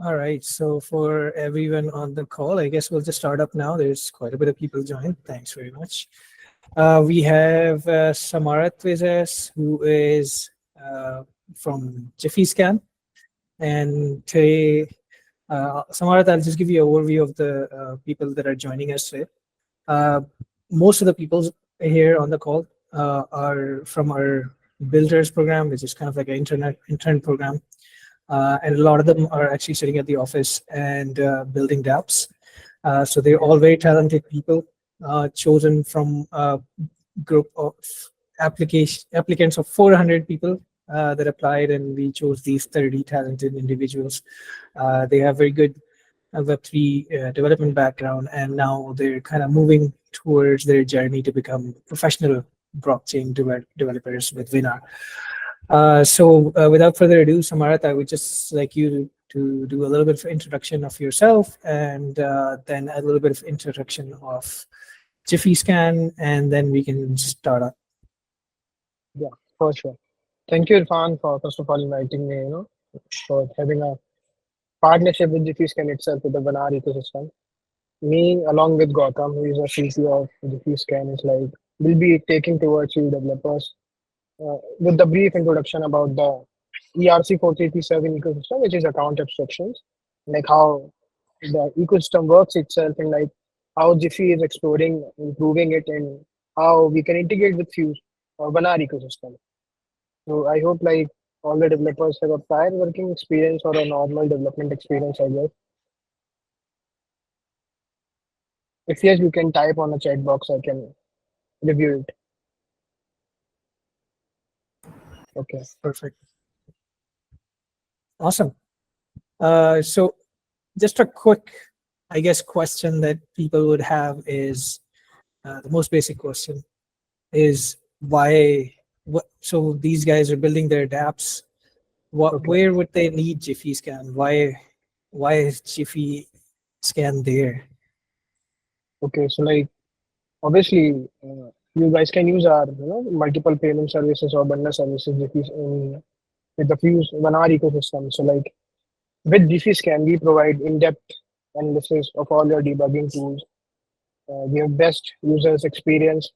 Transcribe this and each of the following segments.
All right. So for everyone on the call, I guess we'll just start up now. There's quite a bit of people joined. Thanks very much. We have Samarath with us, who is from JiffyScan. And today, Samarath, I'll just give you an overview of the people that are joining us today. Most of the people here on the call are from our Builders program, which is kind of like an intern program. And a lot of them are actually sitting at the office and building dApps. So they're all very talented people, chosen from a group of applicants of 400 people that applied, and we chose these 30 talented individuals. They have very good Web3 development background, and now they're kind of moving towards their journey to become professional blockchain developers with Vanar. So without further ado, Samarath, I would just like you to do a little bit of introduction of yourself, and then a little bit of introduction of JiffyScan, and then we can start up. Yeah, for sure. Thank you, Irfan, for first of all inviting me, for having a partnership with JiffyScan itself with the Vanar ecosystem. Me, along with Gautam, who is a CTO of JiffyScan, is like, will be taking towards you developers with the brief introduction about the ERC-437 ecosystem, which is account abstractions, like how the ecosystem works itself, and like how Jiffy is exploring, improving it, and how we can integrate with Fuse or Vanar ecosystem. So I hope like all the developers have a prior working experience or a normal development experience, I guess. If yes, you can type on a chat box, I can review it. Okay. Perfect. Awesome. So just a quick, I guess, question that people would have is the most basic question is why, so these guys are building their dApps. Where would they need JiffyScan? Why is JiffyScan there? Okay, so like obviously you guys can use our multiple payment services or bundle services with the Fuse Vanar ecosystem. So like with JiffyScan, we provide in-depth analysis of all your debugging tools. We have best users experience.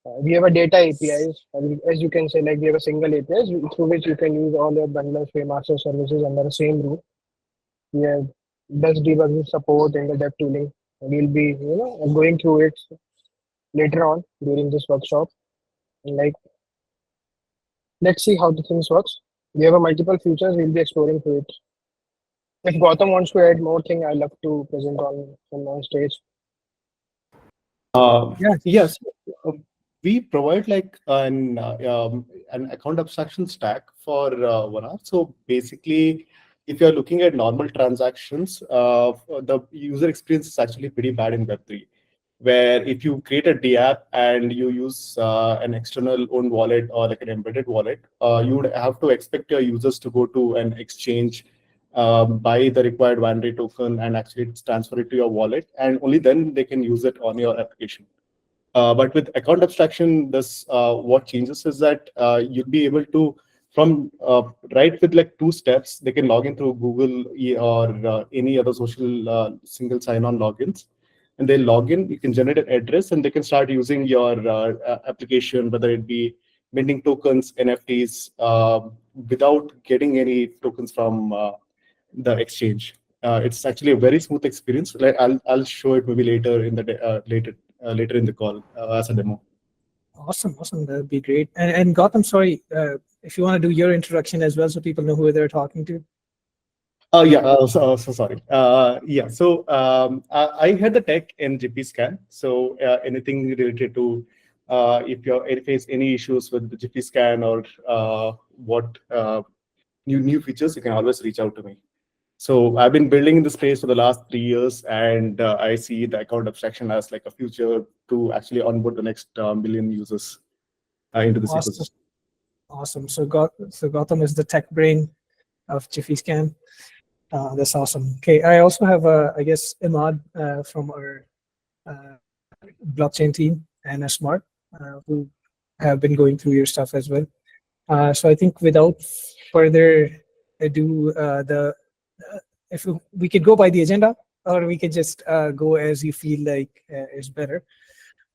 We have a data APIs, as you can say, like we have a single API through which you can use all your bundles, Paymaster services under the same roof. We have best debugging support and the dev tooling. We'll be, going through it later on during this workshop. And like, let's see how the things works. We have a multiple features. We'll be exploring through it. If Gautam wants to add more thing, I'd love to present on stage. Yes, we provide like an account abstraction stack for Vanar. So basically, if you're looking at normal transactions, the user experience is actually pretty bad in Web3. Where if you create a dApp and you use an external owned wallet or like an embedded wallet, you would have to expect your users to go to an exchange, buy the required Vanar token, and actually transfer it to your wallet, and only then they can use it on your application. But with account abstraction, this what changes is that you'll be able to, from right with like 2 steps, they can log in through Google or any other social single sign-on logins. And they log in, you can generate an address, and they can start using your application, whether it be minting tokens, NFTs, without getting any tokens from the exchange. It's actually a very smooth experience. Like I'll show it maybe later in the later in the call as a demo. Awesome, that'd be great. And Gautam, sorry, if you want to do your introduction as well, so people know who they're talking to. Oh yeah, so sorry. Yeah, so I had the tech in JiffyScan. So anything related to if you face any issues with the JiffyScan or what new features, you can always reach out to me. So I've been building in the space for the last 3 years, and I see the account abstraction as like a future to actually onboard the next million users into this ecosystem. Awesome. So Gautam is the tech brain of JiffyScan. That's awesome. Okay, I also have, I guess, Imad from our blockchain team and Smart, who have been going through your stuff as well. So I think without further ado, if we could go by the agenda, or we could just go as you feel like is better.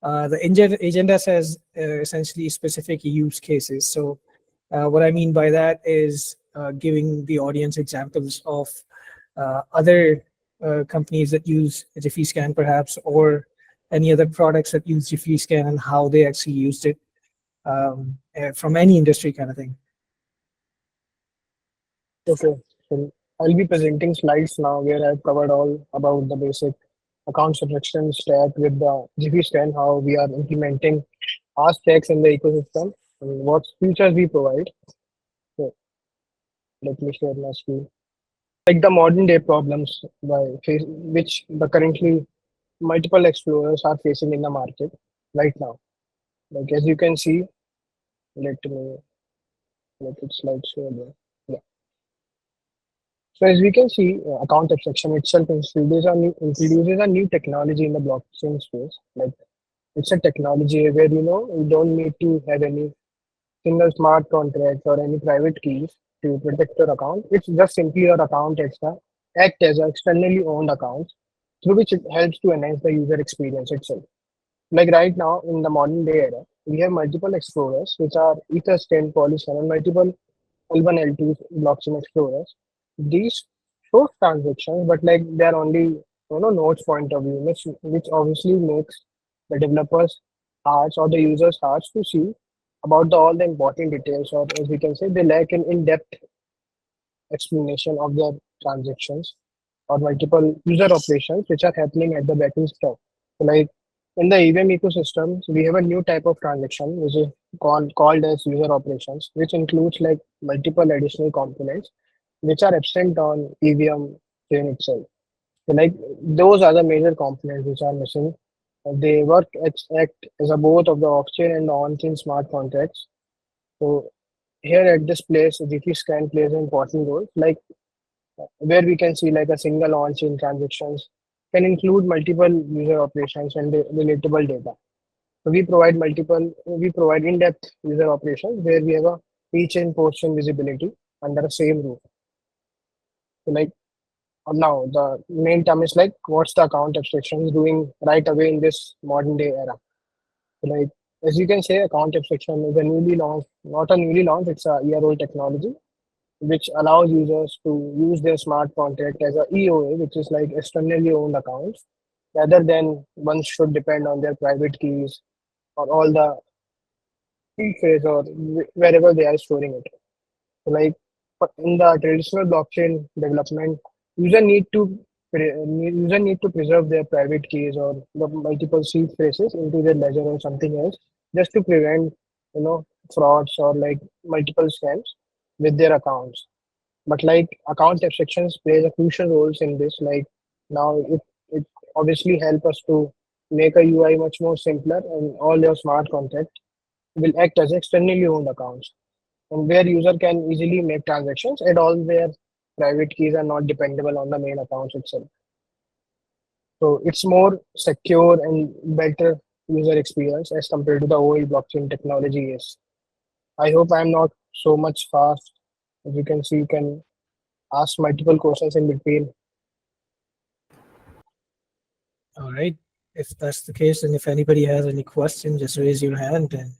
The agenda says essentially specific use cases. So what I mean by that is giving the audience examples of other companies that use JiffyScan perhaps, or any other products that use JiffyScan and how they actually used it from any industry kind of thing. Okay, so I'll be presenting slides now where I've covered all about the basic account subscription stack with the JiffyScan, how we are implementing our stacks in the ecosystem, and what features we provide. So let me share my screen. Like the modern day problems which the currently multiple explorers are facing in the market right now. Like as you can see, let me let it slide show there. Yeah. So as we can see, account abstraction itself introduces a new technology in the blockchain space. Like it's a technology where you don't need to have any single smart contract or any private keys to protect your account. It's just simply your account act as an externally owned account through which it helps to enhance the user experience itself. Like right now in the modern day era, we have multiple explorers which are Etherscan, Polygon, and multiple L1, L2 blockchain explorers. These show transactions, but like they're only nodes point of view, which obviously makes the developers hearts or the users hearts to see about all the important details, or as we can say, they lack an in-depth explanation of their transactions or multiple user operations which are happening at the backend stack. So like in the EVM ecosystem, we have a new type of transaction which is called as user operations, which includes like multiple additional components which are absent on EVM chain itself. So like those are the major components which are missing. They act as a both of the off-chain and the on-chain smart contracts. So here at this place, JiffyScan plays an important role. Like where we can see like a single on-chain transactions can include multiple user operations and relatable data. So we provide in-depth user operations where we have a each and portion visibility under the same roof. So like now the main term is like what's the account abstraction is doing right away in this modern day era. So like as you can say, account abstraction is a not a newly launched, it's a year-old technology which allows users to use their smart contract as a EOA, which is like externally owned accounts, rather than one should depend on their private keys or all the key phrase or wherever they are storing it. So like in the traditional blockchain development, user need to user need to preserve their private keys or the multiple seed phrases into their ledger or something else just to prevent frauds or like multiple scams with their accounts. But like account abstractions plays a crucial roles in this. Like now it obviously help us to make a UI much more simpler, and all your smart contract will act as externally owned accounts, and where user can easily make transactions at all where private keys are not dependable on the main accounts itself. So it's more secure and better user experience as compared to the old blockchain technology is. I hope I'm not so much fast. As you can see, you can ask multiple questions in between. All right. If that's the case, and if anybody has any questions, just raise your hand, and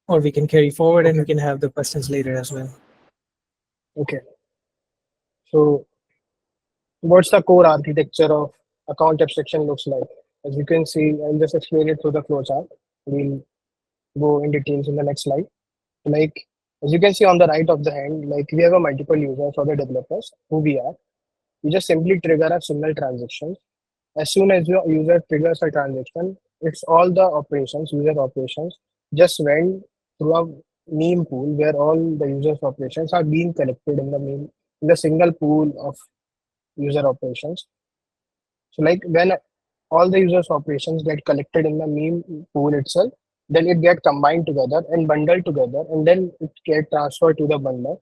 or we can carry forward and we can have the questions later as well. Okay. So what's the core architecture of account abstraction looks like? As you can see, I'll just explain it through the flowchart. We'll go in details in the next slide. Like as you can see on the right of the hand, like we have a multiple users or the developers who we are. We just simply trigger a single transaction. As soon as your user triggers a transaction, it's all the operations, user operations, just went through a meme pool where all the users operations are being collected in the single pool of user operations. So like when all the users operations get collected in the meme pool itself, then it get combined together and bundled together, and then it get transferred to the bundler.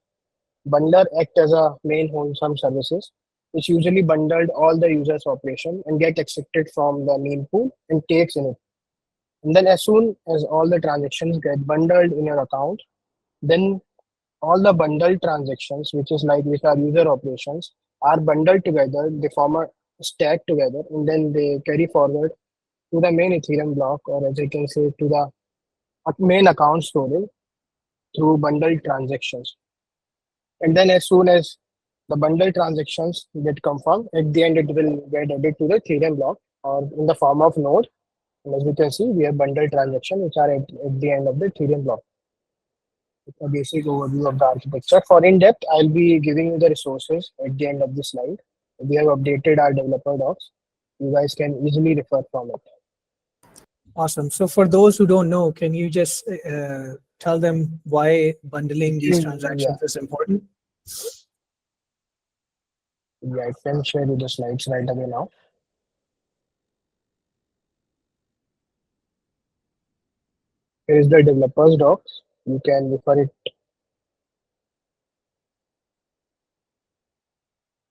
Bundler act as a main wholesome services, which usually bundled all the users operation and get extracted from the meme pool and takes in it. And then as soon as all the transactions get bundled in your account, then all the bundled transactions, which are user operations, are bundled together. They form a stack together, and then they carry forward to the main Ethereum block, or as I can say, to the main account storage through bundled transactions. And then as soon as the bundled transactions get confirmed, at the end it will get added to the Ethereum block or in the form of node. And as you can see, we have bundled transactions which are at the end of the Ethereum block. It's a basic overview of the architecture. For in-depth, I'll be giving you the resources at the end of the slide. We have updated our developer docs. You guys can easily refer from it. Awesome. So for those who don't know, can you just tell them why bundling these Yeah, transactions is important? yeah, I can share you the slides right away now. Here is the developers docs. You can refer it.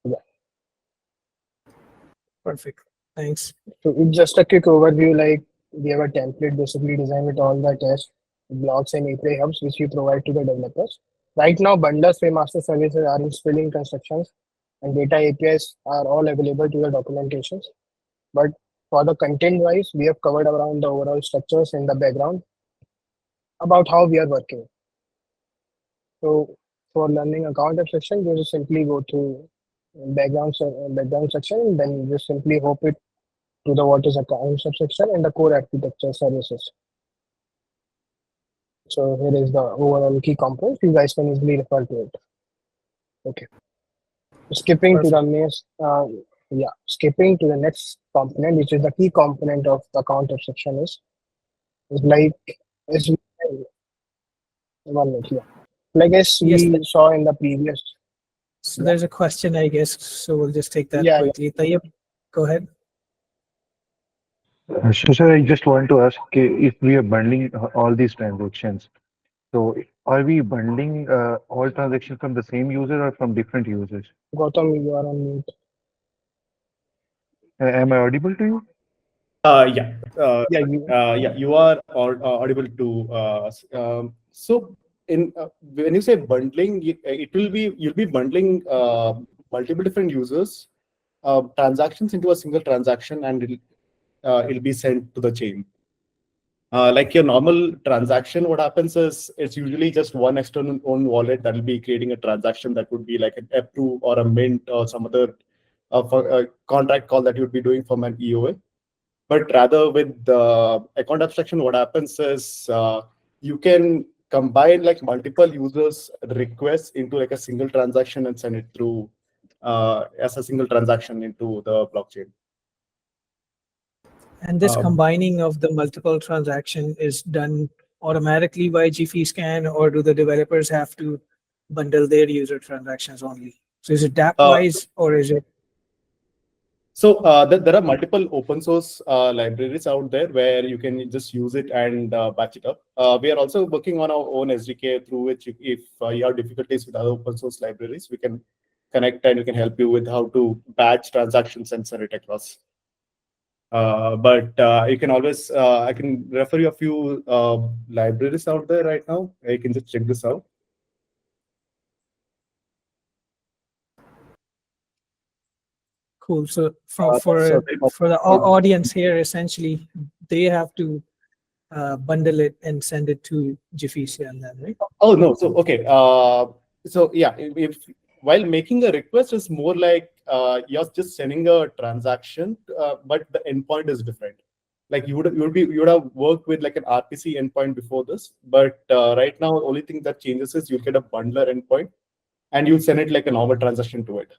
Yeah. Perfect. Thanks. So it's just a quick overview. Like we have a template basically designed with all the test blocks and API hubs which we provide to the developers. Right now, bundlers, Paymaster services are in scaling constructions, and data APIs are all available to the documentations. But for the content wise, we have covered around the overall structures in the background about how we are working. So for learning account abstraction, you just simply go to background section, and then you just simply hope it to the what is account subsection and the core architecture services. So here is the overall key components. You guys can easily refer to it. Okay. Skipping to the skipping to the next component, which is the key component of the account abstraction is like as we, 1 minute, yeah. Like as Yes. we saw in the previous. So there's a question, I guess. So we'll just take that Yeah, quickly. Tayyip, go ahead. So, sir, I just want to ask if we are bundling all these transactions. So, are we bundling all transactions from the same user or from different users? Gautam, you are on mute. Am I audible to you? Yeah. You are audible to. So, when you say bundling, you'll be bundling multiple different users transactions into a single transaction, and it'll be sent to the chain. Like your normal transaction, what happens is it's usually just one external own wallet that will be creating a transaction that would be like an F2 or a mint or some other for a contract call that you would be doing from an EOA. But rather with the account abstraction, what happens is you can combine like multiple users' requests into like a single transaction and send it through as a single transaction into the blockchain. And this combining of the multiple transaction is done automatically by JiffyScan, or do the developers have to bundle their user transactions only? So is it DApp-wise or is it? So there are multiple open source libraries out there where you can just use it and batch it up. We are also working on our own SDK through which if you have difficulties with other open source libraries, we can connect and we can help you with how to batch transactions and send it across. But you can always, I can refer you a few libraries out there right now. You can just check this out. Cool. So for the audience here, essentially, they have to bundle it and send it to JiffyScan then, right? Oh, no. So, okay. So, yeah, if while making a request is more like you're just sending a transaction, but the endpoint is different. Like you would have worked with like an RPC endpoint before this, but right now, the only thing that changes is you get a bundler endpoint and you send it like a normal transaction to it.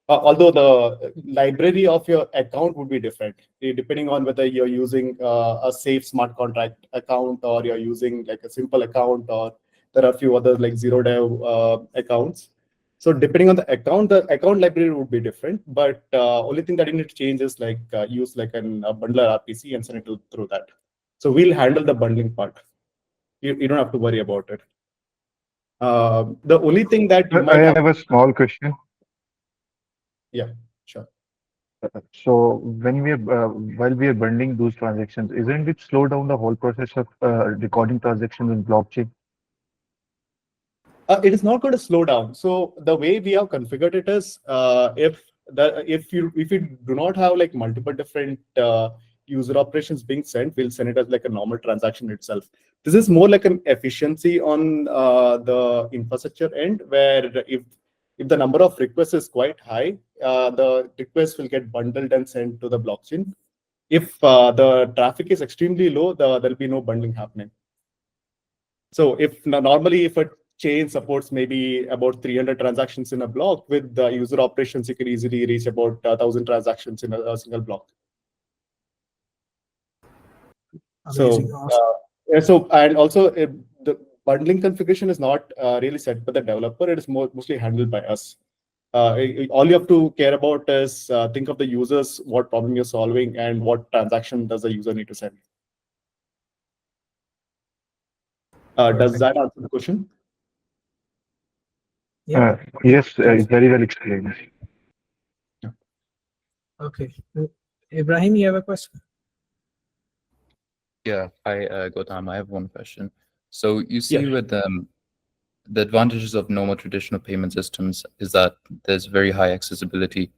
Although the library of your account would be different, depending on whether you're using a safe smart contract account or you're using like a simple account, or there are a few others like zero dev accounts. So depending on the account library would be different. But only thing that you need to change is like use like a bundler RPC and send it through that. So we'll handle the bundling part. You don't have to worry about it. The only thing that you might I have a small question. Yeah, sure. So when we are while we are bundling those transactions, isn't it slow down the whole process of recording transactions in blockchain? It is not going to slow down. So the way we have configured it is, if you do not have like multiple different user operations being sent, we'll send it as like a normal transaction itself. This is more like an efficiency on the infrastructure end, where if the number of requests is quite high, the requests will get bundled and sent to the blockchain. If the traffic is extremely low, there'll be no bundling happening. So if normally if a chain supports maybe about 300 transactions in a block, with the user operations, you can easily reach about 1,000 transactions in a single block. Amazing. So, Awesome. and also the bundling configuration is not really set by the developer. It is mostly handled by us. All you have to care about is think of the users, what problem you're solving, and what transaction does the user need to send. Does that answer the question? Yeah. Yes, very well explained. Okay. Ibrahim, you have a question? Yeah. Hi, Gautam. I have one question. So you see Yeah. with the advantages of normal traditional payment systems is that there's very high accessibility.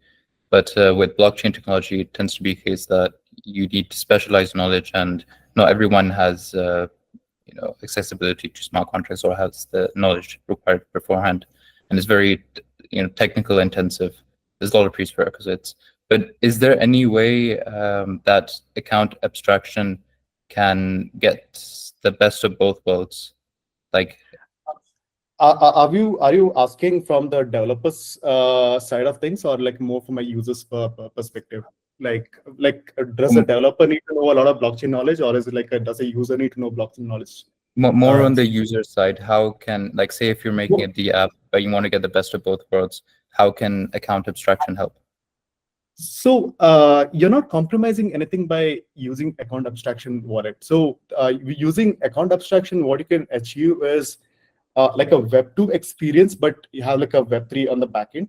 But with blockchain technology, it tends to be a case that you need specialized knowledge, and not everyone has accessibility to smart contracts or has the knowledge required beforehand. And it's very technical intensive. There's a lot of prerequisites. But is there any way that account abstraction can get the best of both worlds? Like, are you asking from the developers side of things, or like more from a user's perspective? Like does a developer need to know a lot of blockchain knowledge, or is it like does a user need to know blockchain knowledge? more on the user side, how can, like, say if you're making the app but you want to get the best of both worlds, how can account abstraction help? So you're not compromising anything by using account abstraction wallet. So using account abstraction, what you can achieve is like a Web2 experience, but you have like a Web3 on the backend,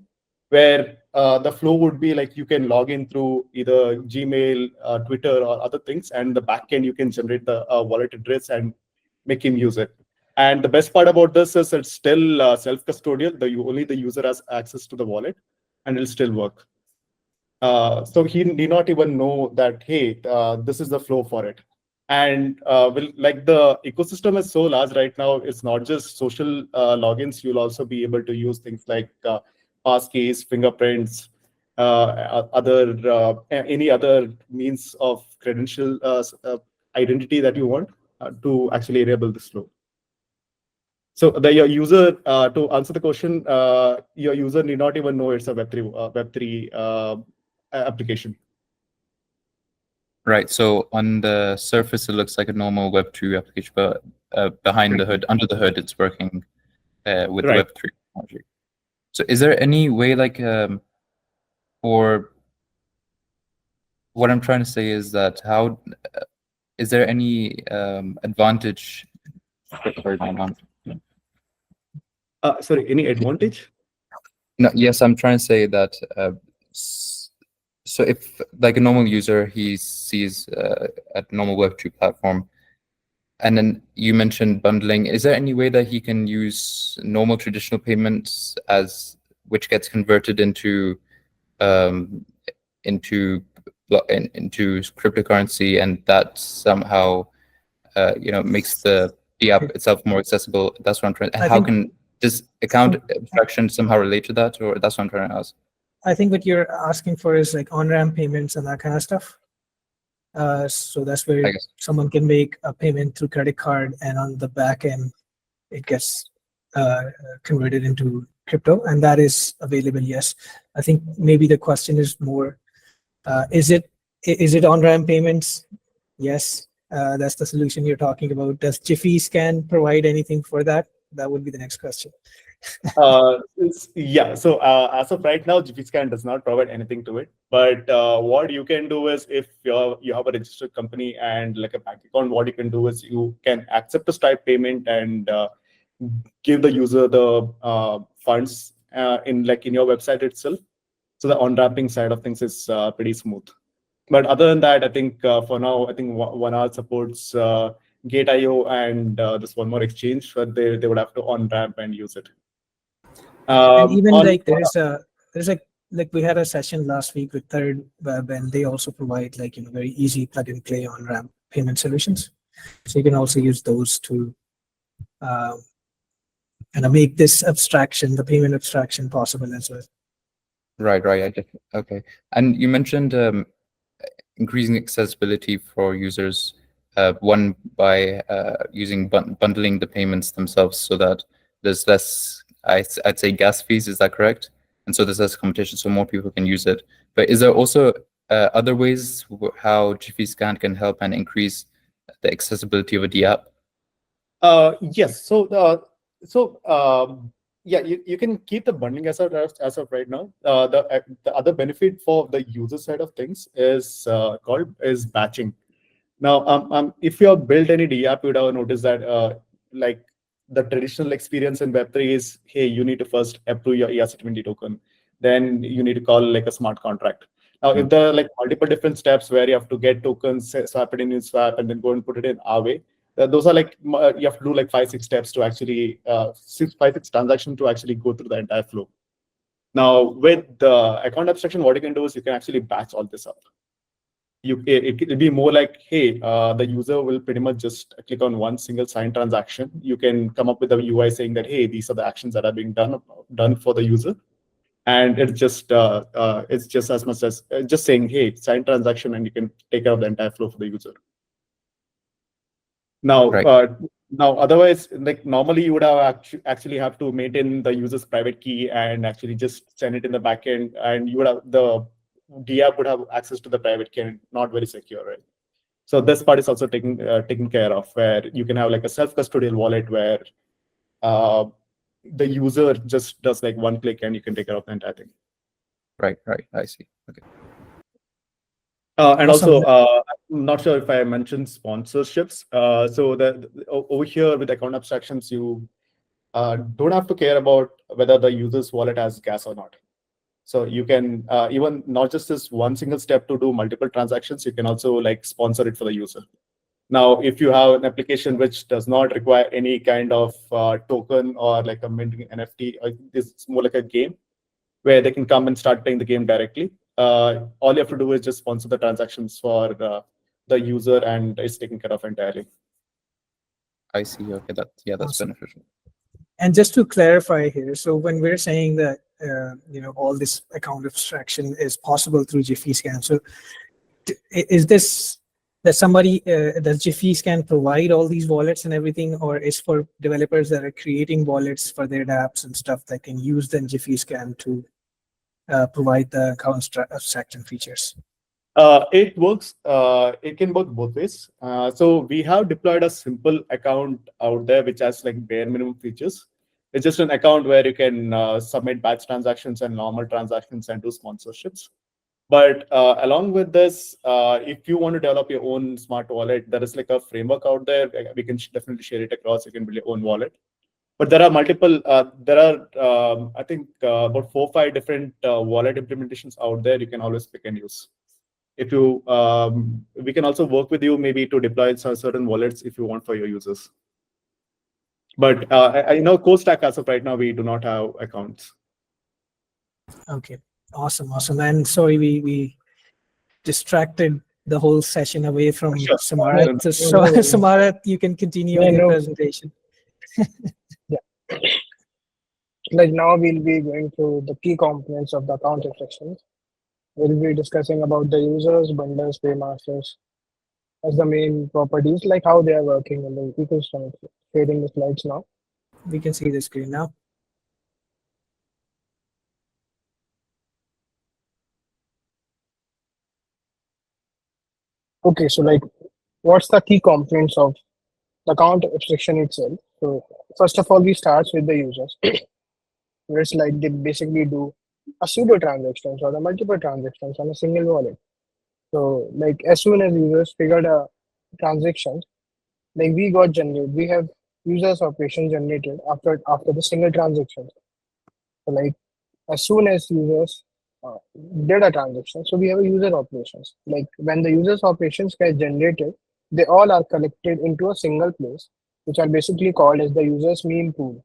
where the flow would be like you can log in through either Gmail, Twitter, or other things, and the backend you can generate the wallet address and make him use it. And the best part about this is it's still self-custodial. Only the user has access to the wallet, and it'll still work. So he need not even know that, hey, this is the flow for it. And like the ecosystem is so large right now, it's not just social logins. You'll also be able to use things like passkeys, fingerprints, any other means of credential identity that you want to actually enable this flow. So your user, to answer the question, your user need not even know it's a Web3 application. Right. So on the surface, it looks like a normal Web2 application, but behind the hood, under the hood, it's working with Right. Web3 technology. So is there any way, like, or what I'm trying to say is that how is there any advantage? Sorry, any advantage? No, yes, I'm trying to say that. So if, like, a normal user, he sees a normal Web2 platform, and then you mentioned bundling, is there any way that he can use normal traditional payments which gets converted into cryptocurrency, and that somehow makes the app itself more accessible? That's what I'm trying. And does account abstraction somehow relate to that, or that's what I'm trying to ask? I think what you're asking for is like on-ramp payments and that kind of stuff. So that's where someone can make a payment through credit card, and on the back end, it gets converted into crypto, and that is available. Yes, I think maybe the question is more: is it on-ramp payments? Yes, that's the solution you're talking about. Does JiffyScan provide anything for that? That would be the next question. Yeah, so as of right now, JiffyScan does not provide anything to it. But what you can do is, if you have a registered company and like a bank account, what you can do is you can accept a Stripe payment and give the user the funds in your website itself. So the on-ramping side of things is pretty smooth. But other than that, I think for now, I think Vanar supports Gate.io and this one more exchange, where they would have to on-ramp and use it. And even on- like there's a like we had a session last week with Third Web, and they also provide like very easy plug and play on ramp payment solutions. So you can also use those to make this abstraction, the payment abstraction, possible as well. Right. Okay. And you mentioned increasing accessibility for users, one by using bundling the payments themselves, so that there's less, I'd say, gas fees. Is that correct? And so there's less competition, so more people can use it. But is there also other ways how JiffyScan can help and increase the accessibility of a DApp? Yes. Yeah, you can keep the bundling as of right now. The other benefit for the user side of things is batching. Now, if you have built any DApp, you would have noticed that like the traditional experience in Web3 is, hey, you need to first approve your ERC20 token, then you need to call like a smart contract. Now, if there are like multiple different steps where you have to get tokens, swap it in Swap, and then go and put it in Aave, those are like you have to do like 5-6 steps to actually 5-6 transactions to actually go through the entire flow. Now, with the account abstraction, what you can do is you can actually batch all this up. It'll be more like, hey, the user will pretty much just click on one single signed transaction. You can come up with a UI saying that, hey, these are the actions that are being done for the user, and it's just as much as just saying, hey, signed transaction, and you can take care of the entire flow for the user. Now, Right. Now, otherwise, like normally you would have actually have to maintain the user's private key and actually just send it in the backend, and you would have the DApp would have access to the private key and not very secure, right? So this part is also taken care of, where you can have like a self-custodial wallet where the user just does like one click and you can take care of the entire thing. Right. I see. Okay. And Awesome. also, I'm not sure if I mentioned sponsorships. So over here with account abstractions, you don't have to care about whether the user's wallet has gas or not. So you can even not just this one single step to do multiple transactions, you can also like sponsor it for the user. Now, if you have an application which does not require any kind of token or like a minting NFT, it's more like a game where they can come and start playing the game directly. All you have to do is just sponsor the transactions for the user, and it's taken care of entirely. I see. Okay, that's Awesome. beneficial. And just to clarify here, so when we're saying that all this account abstraction is possible through JiffyScan, so is this that somebody does JiffyScan provide all these wallets and everything, or is for developers that are creating wallets for their apps and stuff that can use then JiffyScan to provide the account abstraction features? It works. It can work both ways. So we have deployed a simple account out there which has like bare minimum features. It's just an account where you can submit batch transactions and normal transactions and do sponsorships. But along with this, if you want to develop your own smart wallet, there is like a framework out there. We can definitely share it across. You can build your own wallet. But there are multiple. I think about 4 or 5 different wallet implementations out there. You can always pick and use. If you, we can also work with you maybe to deploy certain wallets if you want for your users. But I know core stack as of right now, we do not have accounts. Okay, awesome. And sorry, we distracted the whole session away from Sure. Samarath. So Samarath, you can continue with your presentation. Yeah. Like now we'll be going through the key components of the account abstraction. We'll be discussing about the users, bundlers, paymasters as the main properties, like how they are working in the ecosystem. Sharing the slides now. We can see the screen now. Okay, so like what's the key components of the account abstraction itself? So first of all, we start with the users. Where it's like they basically do a pseudo transactions or the multiple transactions on a single wallet. So like as soon as users figured a transaction, like we have users operation generated after the single transaction. So like as soon as users did a transaction, so we have a user operations. Like when the users operations get generated, they all are collected into a single place, which are basically called as the users meme pool.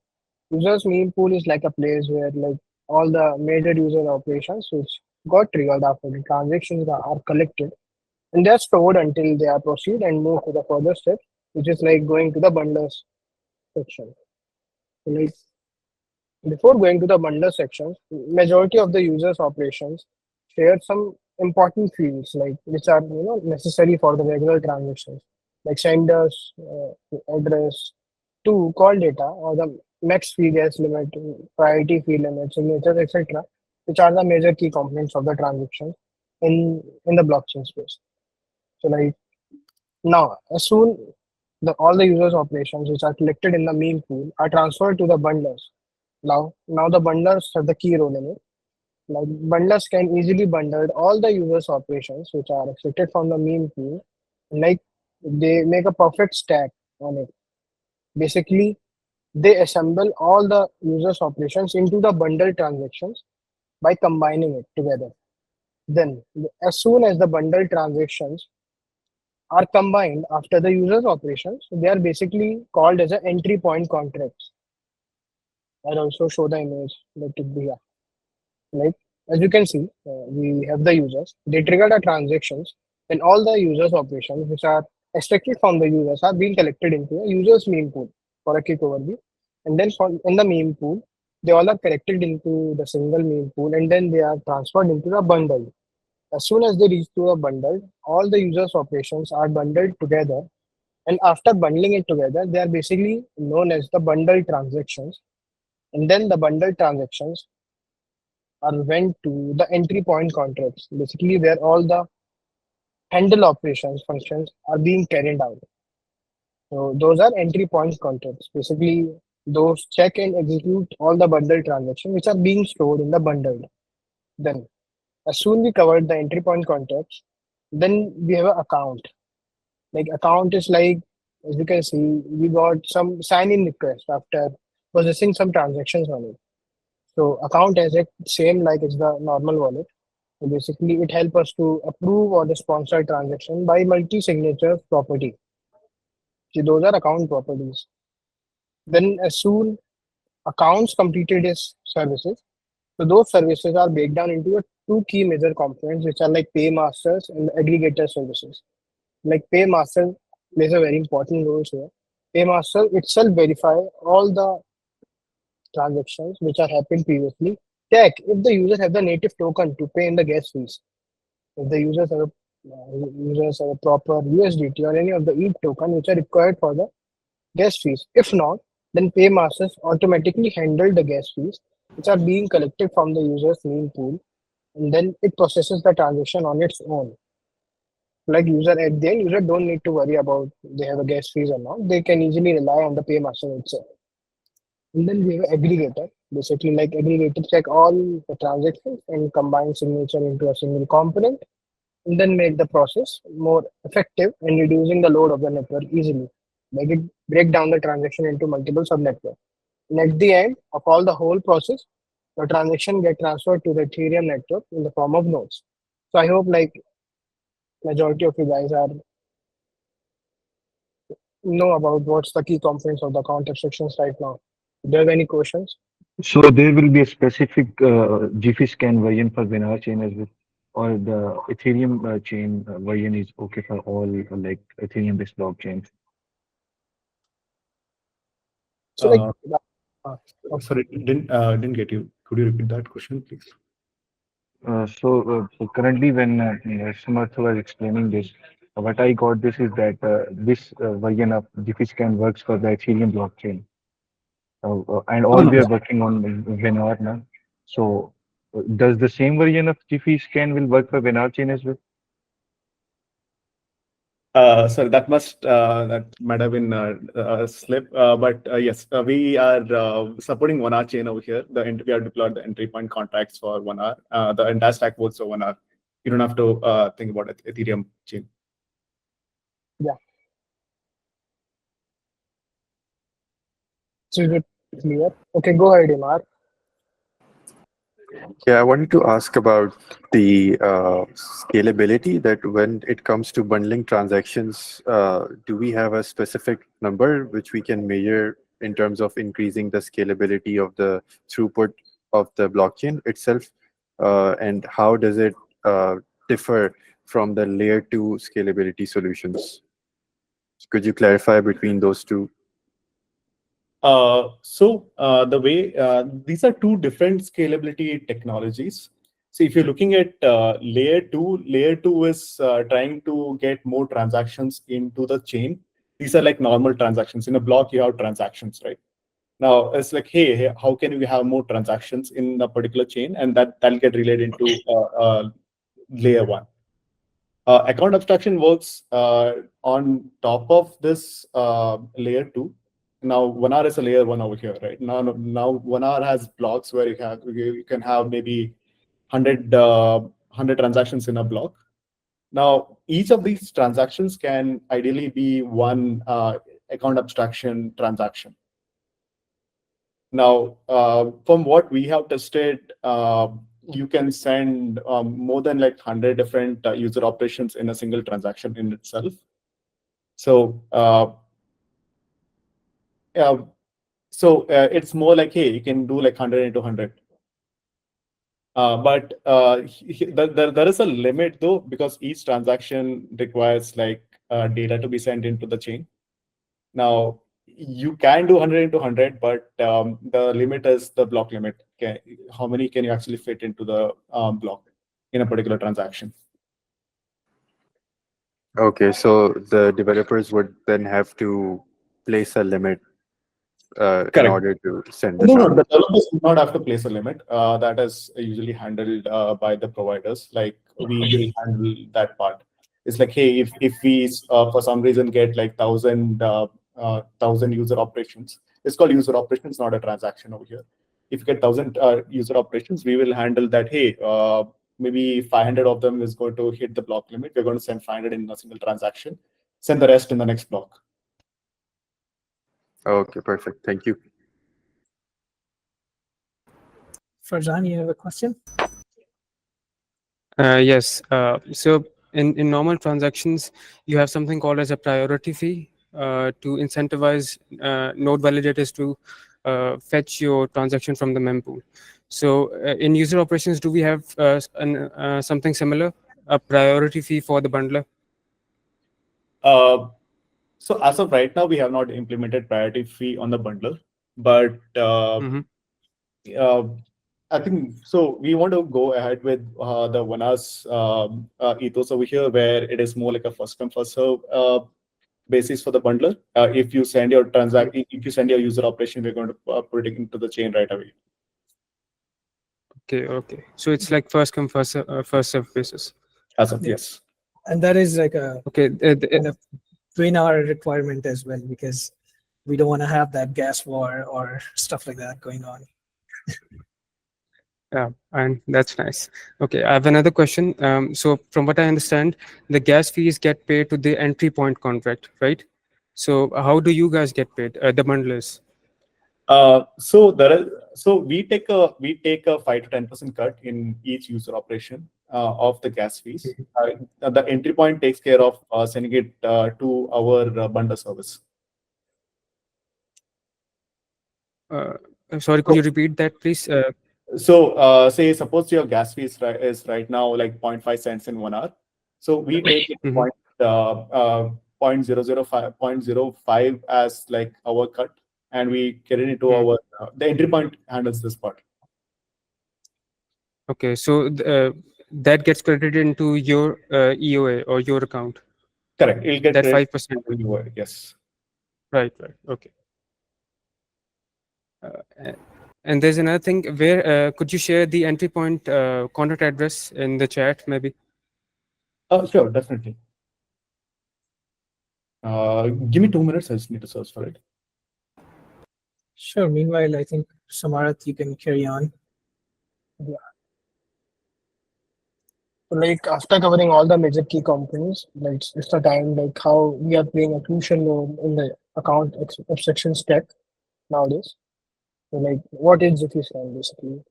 Users meme pool is like a place where like all the major user operations which got triggered after the transactions are collected, and they're stored until they are proceed and move to the further step, which is like going to the bundles section. So, like before going to the bundle sections, majority of the users operations share some important fields like which are necessary for the regular transactions, like senders, address, to call data or the max fee gas limit, priority fee limit, signatures, etc., which are the major key components of the transaction in the blockchain space. So like now, as soon all the users operations which are collected in the meme pool are transferred to the bundlers. Now the bundlers have the key role in it. Like bundlers can easily bundle all the users operations which are extracted from the meme pool. Like they make a perfect stack on it. Basically, they assemble all the users operations into the bundle transactions by combining it together. Then, as soon as the bundle transactions are combined after the user's operations, they are basically called as an entry point contracts. I'll also show the image. Let it be. Like as you can see, we have the users. They trigger the transactions, and all the users operations which are extracted from the users are being collected into a users meme pool for a quick overview. And then in the meme pool, they all are collected into the single meme pool, and then they are transferred into the bundle. As soon as they reach to a bundle, all the users operations are bundled together, and after bundling it together, they are basically known as the bundle transactions. And then the bundle transactions are went to the entry point contracts, basically where all the handle operations functions are being carried out. So those are entry point contracts. Basically, those check and execute all the bundle transactions which are being stored in the bundle. Then, as soon we covered the entry point contracts, then we have an account. Like account is like, as you can see, we got some sign-in request after processing some transactions on it. So account as it same like it's the normal wallet. So basically, it helps us to approve or the sponsor transaction by multi-signature property. So those are account properties. Then as soon accounts completed its services, so those services are break down into a two key major components, which are like paymasters and aggregator services. Like paymaster plays a very important role here. Paymaster itself verify all the transactions which are happened previously. Check if the user have the native token to pay in the gas fees. If the users have a proper USDT or any of the ETH token which are required for the gas fees. If not, then paymasters automatically handle the gas fees which are being collected from the user's meme pool, and then it processes the transaction on its own. Like user at the end, user don't need to worry about they have a gas fees or not. They can easily rely on the paymaster itself. And then we have aggregator. Basically, like aggregator check all the transactions and combine signature into a single component, and then make the process more effective and reducing the load of the network easily. Like it break down the transaction into multiple subnetworks. And at the end of all the whole process, the transaction get transferred to the Ethereum network in the form of nodes. So I hope like majority of you guys are know about what's the key components of the account abstractions right now. Do you have any questions? So there will be a specific JiffyScan version for Vanar chain as well, or the Ethereum chain version is okay for all like Ethereum-based blockchains. So like, Uh, uh, Sorry, didn't get you. Could you repeat that question, please? So currently, when Samarath was explaining this, what I got this is that this version of JiffyScan works for the Ethereum blockchain, and No, all no, we are no. working on Vanar now. So, does the same version of JiffyScan will work for Vanar chain as well? Sorry, that might have been a slip. But yes, we are supporting 1 hour chain over here. We have deployed the entry point contracts for 1 hour. The entire stack works for 1 hour. You don't have to think about it, Ethereum chain. yeah. So is it clear? Okay, go ahead, Imar. Yeah, I wanted to ask about the scalability that when it comes to bundling transactions, do we have a specific number which we can measure in terms of increasing the scalability of the throughput of the blockchain itself? And how does it differ from the layer 2 scalability solutions? Could you clarify between those two? The way these are two different scalability technologies. So if you're looking at layer two is trying to get more transactions into the chain. These are like normal transactions. In a block, you have transactions, right? Now it's like, hey, how can we have more transactions in a particular chain, and that'll get relayed into layer one. Account abstraction works on top of this layer two. Now, Vanar is a layer one over here, right? Now Vanar has blocks where you can have maybe 100 transactions in a block. Now, each of these transactions can ideally be one account abstraction transaction. Now, from what we have tested, you can send more than like 100 different user operations in a single transaction in itself. So, it's more like, hey, you can do like 100 into 100. But there is a limit though, because each transaction requires like data to be sent into the chain. Now, you can do 100 into 100, but the limit is the block limit. How many can you actually fit into the block in a particular transaction? Okay, so the developers would then have to place a limit in order to send this No, out. the developers do not have to place a limit. That is usually handled by the providers. Like we will handle that part. It's like, hey, if we for some reason get like 1,000 user operations, it's called user operations, not a transaction over here. If you get 1,000 user operations, we will handle that. Hey, maybe 500 of them is going to hit the block limit. We're going to send 500 in a single transaction. Send the rest in the next block. Okay, perfect. Thank you. Farzan, you have a question? Yes. So in normal transactions, you have something called as a priority fee to incentivize node validators to fetch your transaction from the mempool. So in user operations, do we have something similar, a priority fee for the bundler? So as of right now, we have not implemented priority fee on the bundler, but I think so. We want to go ahead with the Vanar's ethos over here, where it is more like a first come first serve basis for the bundler. If you send your if you send your user operation, we're going to put it into the chain right away. Okay. So it's like first come first serve basis. As of yes. And that is like a kind of Vanar requirement as well, because we don't want to have that gas war or stuff like that going on. Yeah, and that's nice. Okay, I have another question. So from what I understand, the gas fees get paid to the entry point contract, right? So how do you guys get paid, the bundlers? So we take a 5 to 10% cut in each user operation of the gas fees. The entry point takes care of sending it to our bundler service. Sorry, could you repeat that, please? So say suppose your gas fee is right now like 0.5 cents in 1 hour. So we take it 0.005 as like our cut, and we get it into our the entry point handles this part. Okay, so that gets credited into your EOA or your account. Correct. It'll get that 5%. Yes. Right. Okay. And there's another thing where could you share the entry point contact address in the chat, maybe? Sure, definitely. Give me 2 minutes. I just need to search for it. Sure. Meanwhile, I think Samarath, you can carry on. Yeah. So like after covering all the major key components, like it's the time like how we are playing a crucial role in the account abstraction stack nowadays. So like what is JiffyScan basically?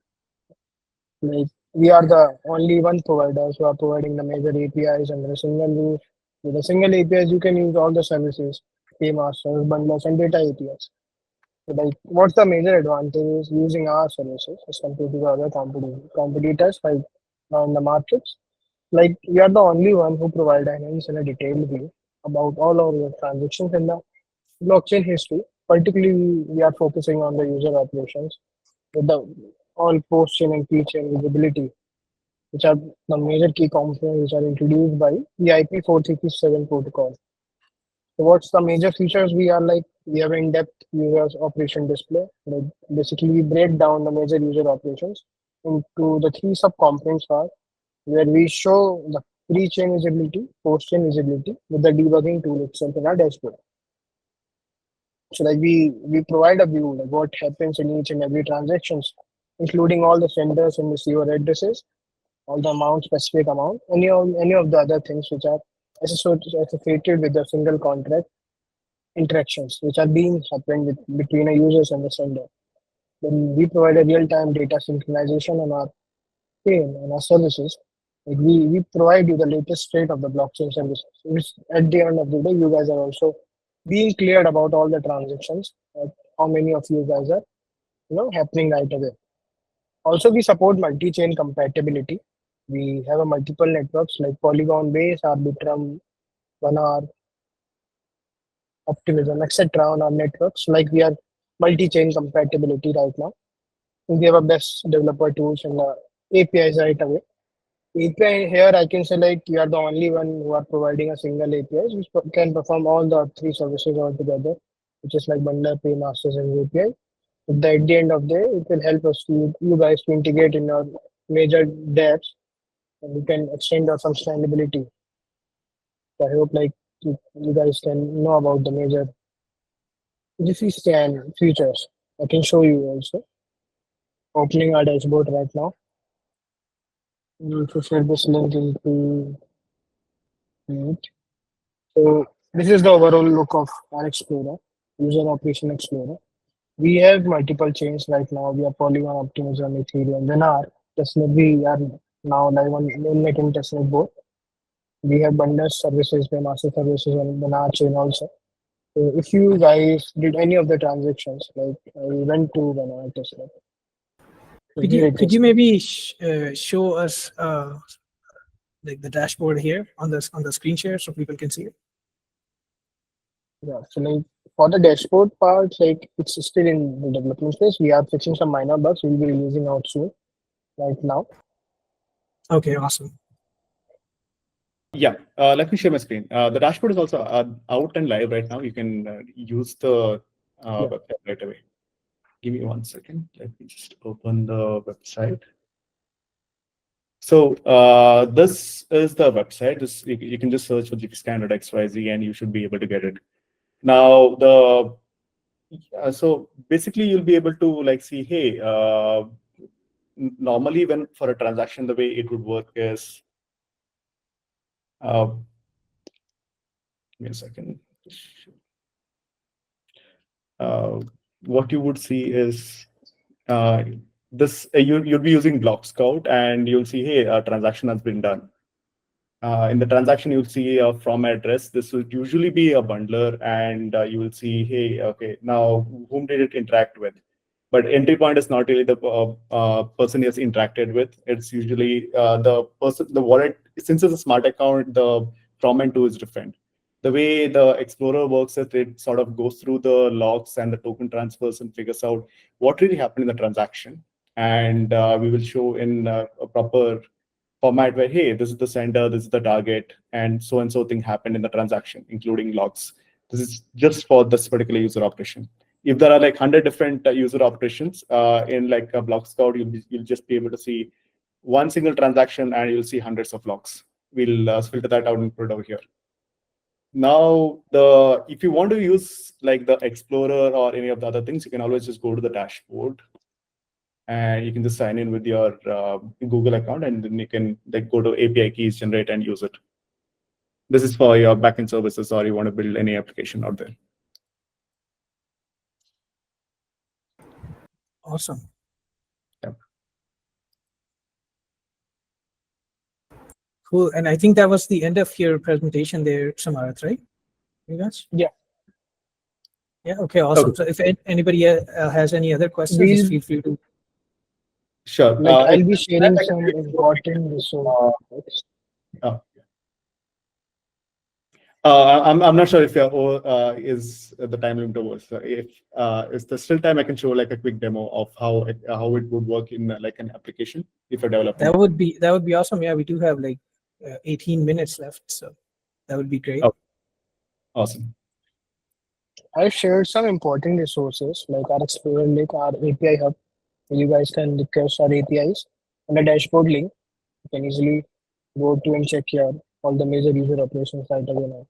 Like we are the only one providers who are providing the major APIs under a single roof. With a single APIs, you can use all the services, paymasters, bundlers, and data APIs. So like, what's the major advantage using our services as compared to the other competitors like in the markets? Like we are the only one who provide enhance in a detailed view about all of your transactions in the blockchain history. Particularly, we are focusing on the user operations with the all post-chain and pre-chain visibility, which are the major key components which are introduced by the IP 4327 protocol. So what's the major features we are like? We have in-depth users operation display. Like basically, we break down the major user operations into the three sub-components are where we show the pre-chain visibility, post-chain visibility with the debugging tool itself in our dashboard. So like we provide a view like what happens in each and every transactions, including all the senders and receiver addresses, all the amount, specific amount, any of the other things which are associated with the single contract interactions which are being happened between a users and the sender. Then we provide a real-time data synchronization on our chain and our services. Like we provide you the latest state of the blockchain services, which at the end of the day, you guys are also being cleared about all the transactions, how many of you guys are, happening right away. Also, we support multi-chain compatibility. We have a multiple networks like Polygon Base, Arbitrum, Vanar, Optimism, etc. on our networks. Like we are multi-chain compatibility right now. We have a best developer tools and APIs right away. API here, I can say like you are the only one who are providing a single API which can perform all the three services altogether, which is like bundler, paymasters, and API. At the end of the day, it will help us to you guys to integrate in our major dApps, and we can extend our functionality. So I hope like you guys can know about the major JiffyScan features. I can show you also. Opening our dashboard right now. We'll also share this link into it. So this is the overall look of our Explorer, user operation Explorer. We have multiple chains right now. We are Polygon, Optimism, Ethereum, Vanar. Testnet, we are now live on mainnet and testnet both. We have bundles services, Paymaster services on Vanar chain also. So if you guys did any of the transactions, like we went to Vanar testnet. So Could here you it could is. you maybe show us like the dashboard here on the screen share so people can see it? Yeah, so like for the dashboard part, like it's still in the development phase. We are fixing some minor bugs. We'll be releasing out soon, right now. Okay, awesome. Yeah, let me share my screen. The dashboard is also out and live right now. You can use the website right away. Give me 1 second. Let me just open the website. So this is the website. You can just search for JiffyScan.xyz and you should be able to get it. Now so basically you'll be able to like see, hey, normally when for a transaction the way it would work is give me a second. What you would see is this you'll be using Block Scout and you'll see, hey, a transaction has been done. In the transaction, you'll see a from address. This would usually be a bundler, and you will see, hey, okay, now whom did it interact with? But entry point is not really the person has interacted with. It's usually the person, the wallet. Since it's a smart account, the from and to is different. The way the Explorer works is it sort of goes through the logs and the token transfers and figures out what really happened in the transaction. And we will show in a proper format where, hey, this is the sender, this is the target, and so thing happened in the transaction, including logs. This is just for this particular user operation. If there are like 100 different user operations in like a Block Scout, you'll just be able to see one single transaction and you'll see hundreds of logs. We'll filter that out and put it over here. Now, if you want to use like the Explorer or any of the other things, you can always just go to the dashboard. And you can just sign in with your Google account, and then you can like go to API keys, generate, and use it. This is for your backend services, or you want to build any application out there. Awesome. Yeah. Cool. And I think that was the end of your presentation there, Samarath, right? You guys? Yeah. Yeah. Okay. Awesome. Okay. So if anybody has any other questions, just We'll feel free to. Sure. like I'll If be that, sharing I can some maybe show like, important resources. I'm not sure if is the time limit over. So if is there still time, I can show like a quick demo of how it would work in like an application if you're developing. That would be awesome. Yeah, we do have like 18 minutes left, so that would be great. Oh, awesome. I've shared some important resources like our Explorer link, our API hub. You guys can request our APIs and a dashboard link. You can easily go to and check your all the major user operations right away now.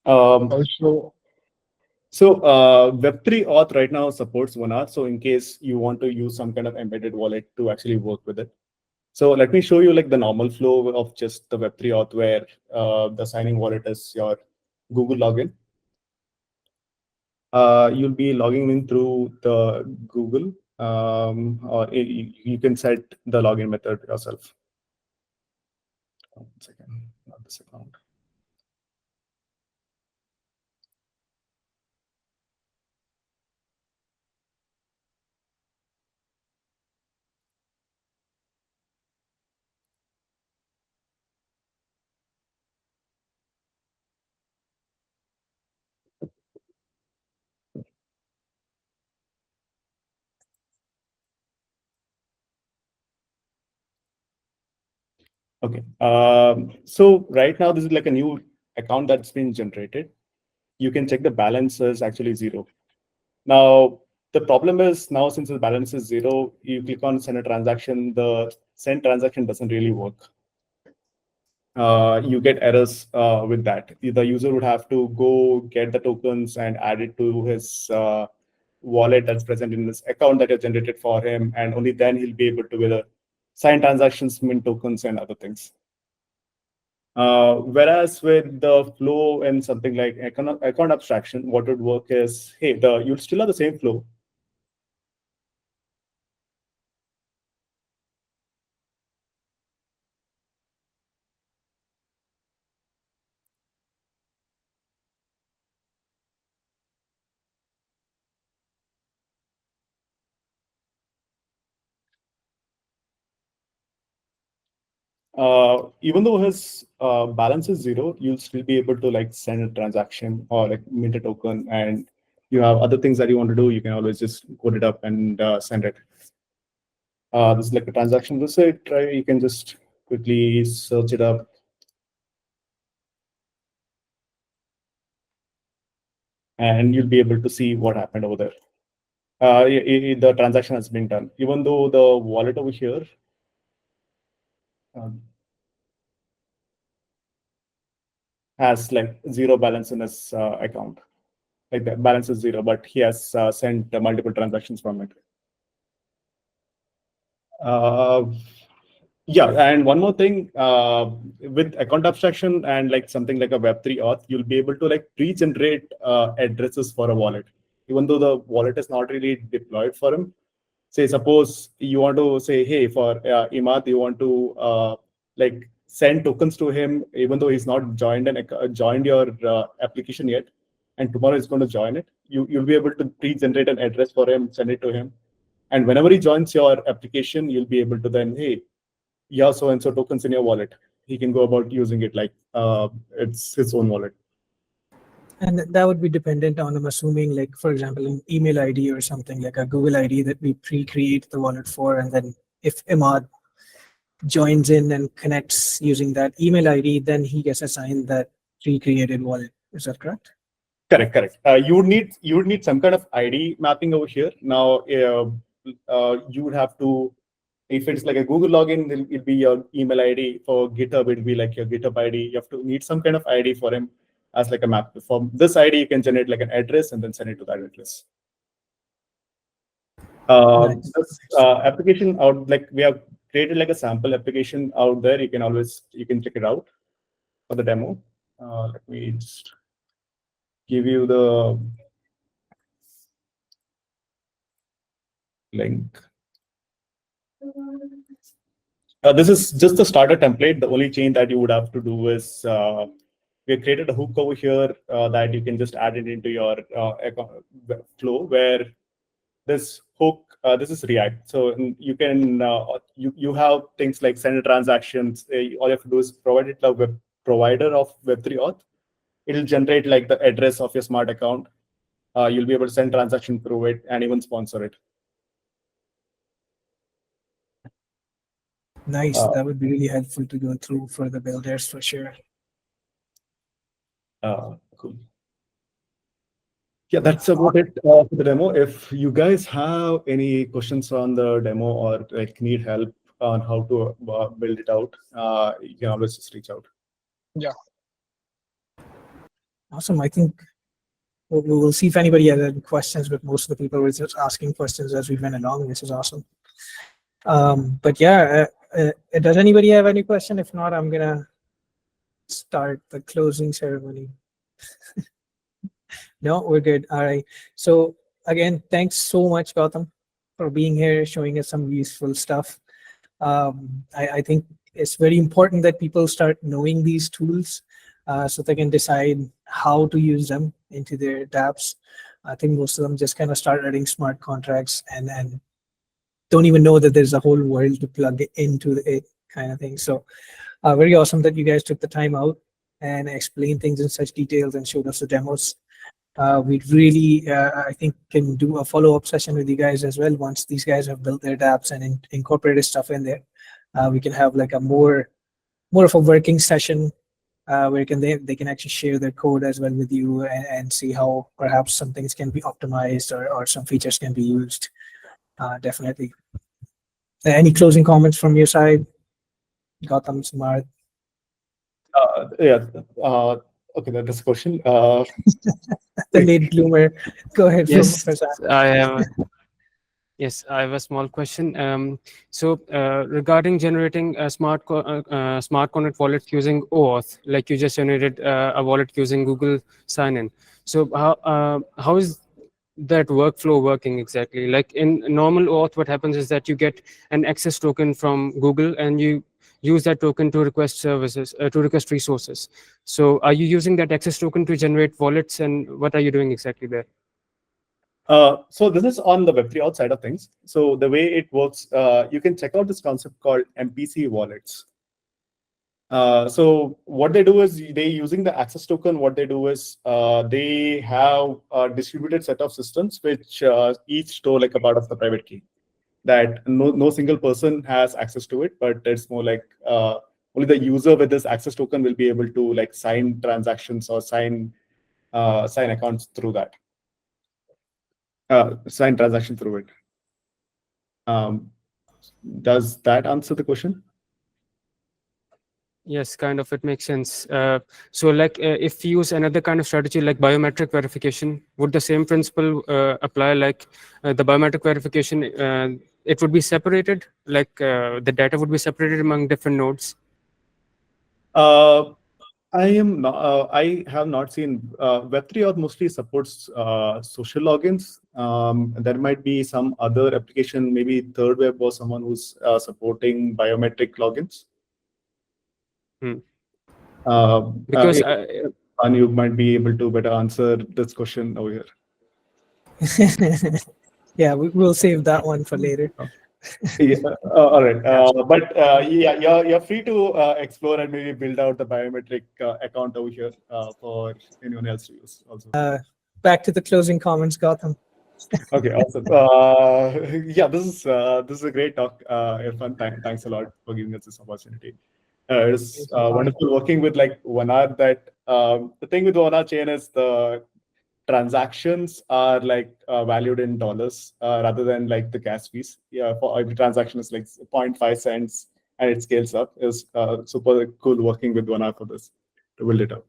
Also, So Web3 auth right now supports Vanar. So in case you want to use some kind of embedded wallet to actually work with it. So let me show you like the normal flow of just the Web3 auth where the signing wallet is your Google login. You'll be logging in through the Google, or you can set the login method yourself. 1 second, not this account. Okay. So right now, this is like a new account that's been generated. You can check the balance is actually 0. Now, the problem is now since the balance is 0, you click on send a transaction, the send transaction doesn't really work. You get errors with that. The user would have to go get the tokens and add it to his wallet that's present in this account that is generated for him, and only then he'll be able to whether sign transactions, mint tokens, and other things. Whereas with the flow and something like account abstraction, what would work is, hey, you'll still have the same flow. Even though his balance is 0, you'll still be able to like send a transaction or like mint a token, and you have other things that you want to do. You can always just code it up and send it. This is like a transaction receipt, right? You can just quickly search it up. And you'll be able to see what happened over there. The transaction has been done, even though the wallet over here has like 0 balance in his account. Like the balance is 0, but he has sent multiple transactions from it. Yeah, and one more thing, with account abstraction and like something like a Web3 auth, you'll be able to like pre-generate addresses for a wallet, even though the wallet is not really deployed for him. Say, suppose you want to say, hey, for Imad, you want to like send tokens to him, even though he's not joined your application yet, and tomorrow he's going to join it. You'll be able to pre-generate an address for him, send it to him, and whenever he joins your application, you'll be able to then, hey, yeah, so and so tokens in your wallet. He can go about using it like it's his own wallet. And that would be dependent on, I'm assuming, like, for example, an email ID or something like a Google ID that we pre-create the wallet for. And then if Imad joins in and connects using that email ID, then he gets assigned that pre-created wallet. Is that correct? Correct. You would need some kind of ID mapping over here. Now, you would have to, if it's like a Google login, it'll be your email ID. For GitHub, it'll be like your GitHub ID. You have to need some kind of ID for him as like a map. For this ID, you can generate like an address and then send it to that address. Nice. This application out, like we have created like a sample application out there. You can check it out for the demo. Let me just give you the link. This is just the starter template. The only change that you would have to do is we have created a hook over here that you can just add it into your flow, where this hook, this is React. So you can you have things like send transactions. All you have to do is provide it a web provider of Web3 auth. It'll generate like the address of your smart account. You'll be able to send transaction through it and even sponsor it. Nice. That would be really helpful to go through for the builders for sure. Cool. Yeah, that's about it for the demo. If you guys have any questions on the demo or like need help on how to build it out, you can always just reach out. Yeah. Awesome. I think we'll see if anybody has any questions, but most of the people were just asking questions as we went along, which is awesome. But yeah, does anybody have any question? If not, I'm gonna start the closing ceremony. No, we're good. All right. So again, thanks so much, Gautam, for being here, showing us some useful stuff. I think it's very important that people start knowing these tools so they can decide how to use them into their dApps. I think most of them just kind of start writing smart contracts and don't even know that there's a whole world to plug into it kind of thing. So very awesome that you guys took the time out and explained things in such details and showed us the demos. We really, I think, can do a follow-up session with you guys as well. Once these guys have built their dApps and incorporated stuff in there, we can have like a more of a working session where they can actually share their code as well with you and see how perhaps some things can be optimized or some features can be used. Definitely. Any closing comments from your side, Gautam, Samarath? Yeah. Okay, that's a question. The late bloomer. Go ahead. Yes, Prasad. I have. Yes, I have a small question. So regarding generating a smart contract wallet using OAuth, like you just generated a wallet using Google sign-in. So how is that workflow working exactly? Like in normal OAuth, what happens is that you get an access token from Google and you use that token to request services, to request resources. So are you using that access token to generate wallets, and what are you doing exactly there? So this is on the Web3 auth side of things. So the way it works, you can check out this concept called MPC wallets. So what they do is they using the access token. What they do is they have a distributed set of systems which each store like a part of the private key that no single person has access to it, but it's more like only the user with this access token will be able to like sign transactions or sign accounts through that. Sign transaction through it. Does that answer the question? Yes, kind of. It makes sense. So like if you use another kind of strategy like biometric verification, would the same principle apply? Like the biometric verification, it would be separated, like the data would be separated among different nodes? I have not seen Web3 auth mostly supports social logins. There might be some other application, maybe Third Web or someone who's supporting biometric logins. Because and you might be able to better answer this question over here. Yeah, we'll save that one for later. Yeah, all right. But yeah, you're free to explore and maybe build out the biometric account over here for anyone else to use also. Back to the closing comments, Gautam. Okay, awesome. Yeah, this is a great talk, Irfan. Thanks a lot for giving us this opportunity. It's wonderful working with like Vanar. That the thing with Vanar chain is the transactions are like valued in dollars rather than like the gas fees. Yeah, for every transaction is like 0.5 cents and it scales up. It's super cool working with Vanar for this to build it up.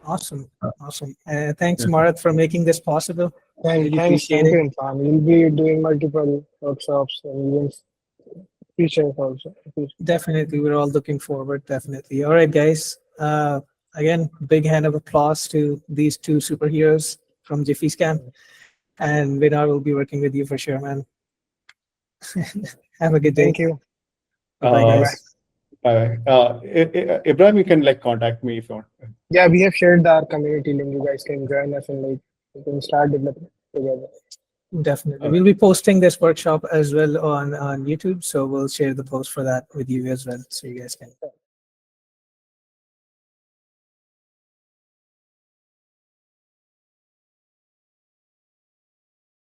Awesome. Thanks, Samarath, for making this possible. Thank you, Irfan. We'll be doing multiple workshops and events, features also. Definitely, we're all looking forward. Definitely. All right, guys. Again, big hand of applause to these two superheroes from JiffyScan, and Vanar will be working with you for sure, man. Have a good day. Thank you. Bye, guys. Bye. Ibrahim, you can like contact me if you want. Yeah, we have shared our community link. You guys can join us and like we can start developing together. Definitely. We'll be posting this workshop as well on YouTube. So we'll share the post for that with you as well. So you guys can